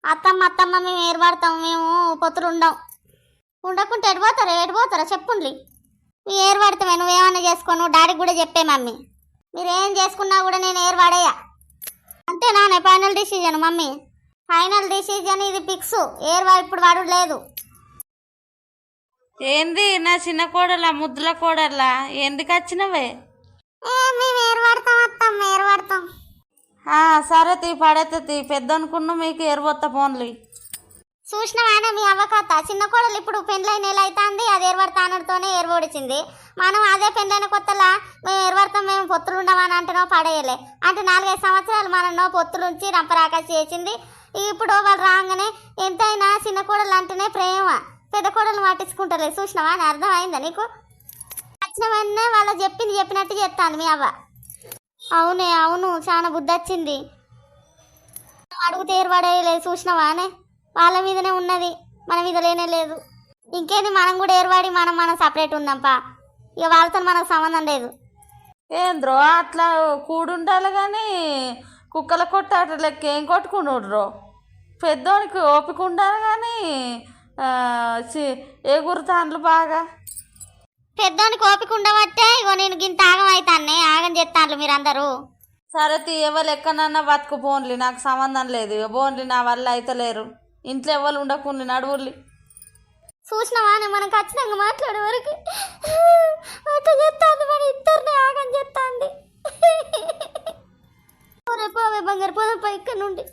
అత్తమ్మ అత్తమ్మ మేము ఏర్పడతాం, మేము పొత్తులు ఉండం. ఉండకుంటే ఎడిపోతారా చెప్పుండ్లి. మీ ఏర్పడతామే, నువ్వేమన్నా చేసుకో, నువ్వు డాడీకి కూడా చెప్పే మమ్మీ. మీరేం చేసుకున్నా కూడా నేను ఏర్పడేయా. అంతేనా? Final decision mummy, final decision ఇది ఫిక్స్. ఇప్పుడు వాడు లేదు. ఏంది నా చిన్న కోడలా, ముద్దుల కోడలా, ఎందుకు వచ్చినవే? మేము ఏర్పడతాం అత్తమ్మ, ఏర్పడతాం. సరే తీ, పడేత పెద్ద అనుకున్నా మీకు ఏర్పొత్త ఫోన్లు. చూసినవానే మీ అవ్వకత్త, చిన్న కోడలు ఇప్పుడు పెండ్లైన నెల అవుతుంది, అది ఏర్పడతానతోనే ఏర్పడిచింది. మనం అదే పెండ్లైన కొత్తలా మేము ఏర్పడతాం, మేము పొత్తులు ఉండమని అంటున్నావు పడేయలే అంటే 4-5 సంవత్సరాలు మనన్నో పొత్తులుంచి రంపరాకాశ చేసింది. ఇప్పుడు వాళ్ళు రాగానే ఎంతైనా చిన్న కోడలు అంటేనే ప్రేమ, పెద్ద కోడలు పట్టించుకుంటలేదు. చూసినావా అని అర్థం అయిందా నీకు? వచ్చిన వెంటనే వాళ్ళకి చెప్పినట్టు చెప్తాను మీ అవ్వ. అవును, చాలా బుద్ధి వచ్చింది. అడుగుతే ఏర్పడేయలేదు. చూసినావానే, వాళ్ళ మీదనే ఉన్నది, మన మీద లేనే లేదు. ఇంకేంది, మనం కూడా ఏర్పడి మనం సపరేట్ ఉందాంపా. ఇక వాళ్ళతో మనకు సంబంధం లేదు. ఏంద్రో అట్లా కూడుండాలి కానీ కుక్కల కొట్టాట లెక్క ఏం కొట్టుకుండ్రో. పెద్దోనికి ఓపిక ఉండాలి కానీ ఎగురుతాండ్లు బాగా. పెద్దోనికి ఓపిక ఉండబట్టే ఇగో నేను గింత ఆగం అవుతానే, ఆగం చేస్తాను మీరందరూ. సరే ఎవరు ఎక్కడన్నా బతుకు పోన్లి, నాకు సంబంధం లేదు. పోన్లి, నా వల్ల అయితలేరు. ఇంట్లో ఎవరు ఉండకుండి నడువుర్లి. చూసినావా మనం ఖచ్చితంగా మాట్లాడే వరకు అట్లా చెప్తాంది, మన ఇద్దరిని ఆగం చెప్తాంది. పోవే బంగారు, పోదాం ఇక్కడ నుండి.